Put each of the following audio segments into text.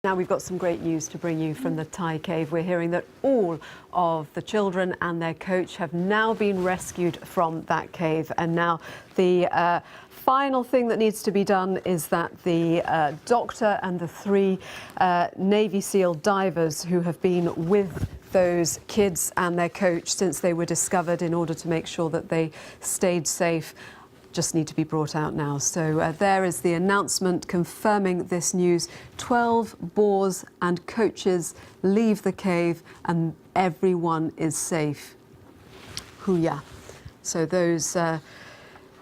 Now we've got some great news to bring you from the Thai cave. We're hearing that all of the children and their coach have now been rescued from that cave. And now the final thing that needs to be done is that the doctor and the three Navy SEAL divers who have been with those kids and their coach since they were discovered in order to make sure that they stayed safe just need to be brought out now. So there is the announcement confirming this news. 12 boars and coaches leave the cave and everyone is safe. Hooyah. So those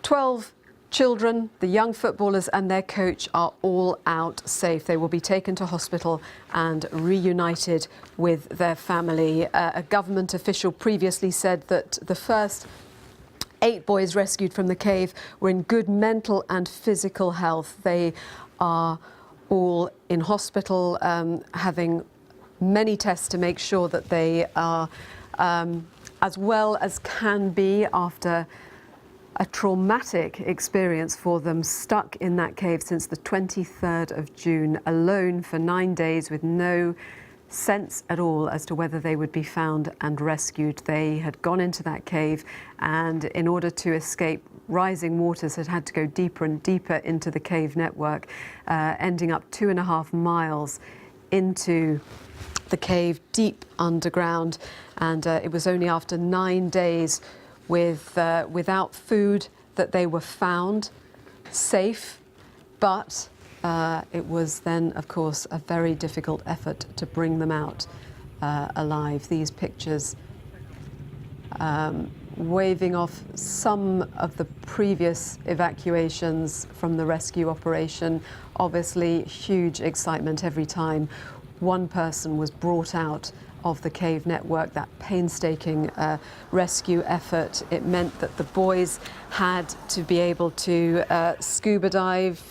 12 children, the young footballers and their coach are all out safe. They will be taken to hospital and reunited with their family. A government official previously said that the first 8 boys rescued from the cave were in good mental and physical health. They are all in hospital, having many tests to make sure that they are as well as can be after a traumatic experience for them, stuck in that cave since the 23rd of June, alone for 9 days with no sense at all as to whether they would be found and rescued. They had gone into that cave and in order to escape rising waters had to go deeper and deeper into the cave network, ending up 2.5 miles into the cave deep underground. And it was only after 9 days without food that they were found safe, but it was then, of course, a very difficult effort to bring them out alive. These pictures waving off some of the previous evacuations from the rescue operation. Obviously, huge excitement every time one person was brought out of the cave network, that painstaking rescue effort. It meant that the boys had to be able to scuba dive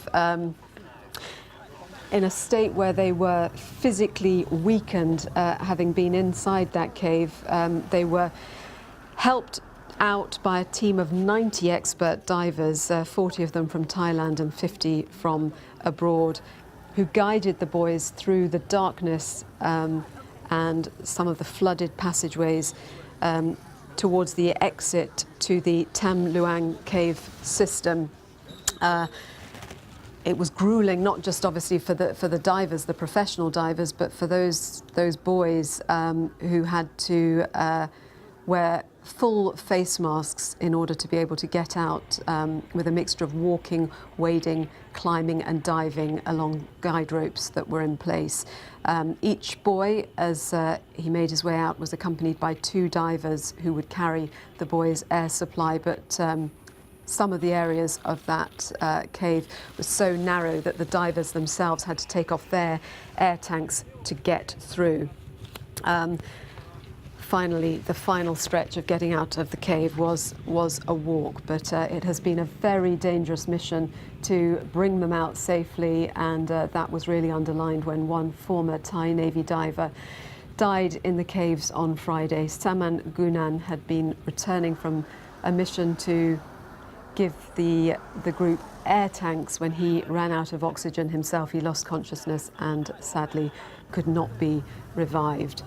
in a state where they were physically weakened, having been inside that cave. They were helped out by a team of 90 expert divers, 40 of them from Thailand and 50 from abroad, who guided the boys through the darkness and some of the flooded passageways towards the exit to the Tam Luang cave system. It was grueling, not just obviously for the divers, the professional divers, but for those boys who had to wear full face masks in order to be able to get out with a mixture of walking, wading, climbing and diving along guide ropes that were in place. Each boy, as he made his way out, was accompanied by 2 divers who would carry the boys' air supply, but some of the areas of that cave were so narrow that the divers themselves had to take off their air tanks to get through. Finally, the final stretch of getting out of the cave was a walk, but it has been a very dangerous mission to bring them out safely, and that was really underlined when one former Thai Navy diver died in the caves on Friday. Saman Gunan had been returning from a mission to give the group air tanks when he ran out of oxygen himself. He lost consciousness and sadly could not be revived.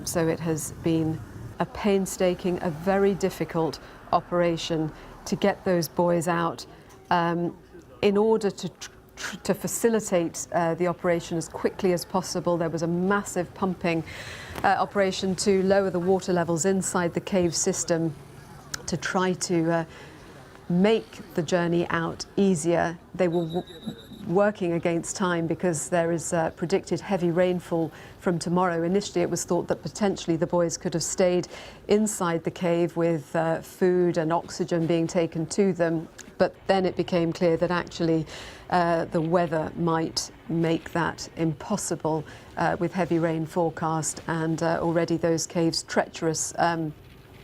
So it has been a painstaking, a very difficult operation to get those boys out. In order to facilitate the operation as quickly as possible, there was a massive pumping operation to lower the water levels inside the cave system to try to make the journey out easier. They were working against time because there is predicted heavy rainfall from tomorrow. Initially it was thought that potentially the boys could have stayed inside the cave with food and oxygen being taken to them, but then it became clear that actually the weather might make that impossible with heavy rain forecast, and already those caves treacherous.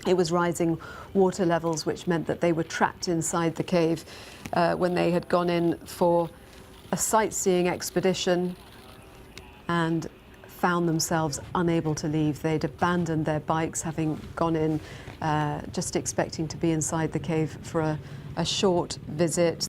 It was rising water levels, which meant that they were trapped inside the cave when they had gone in for a sightseeing expedition and found themselves unable to leave. They'd abandoned their bikes, having gone in just expecting to be inside the cave for a short visit.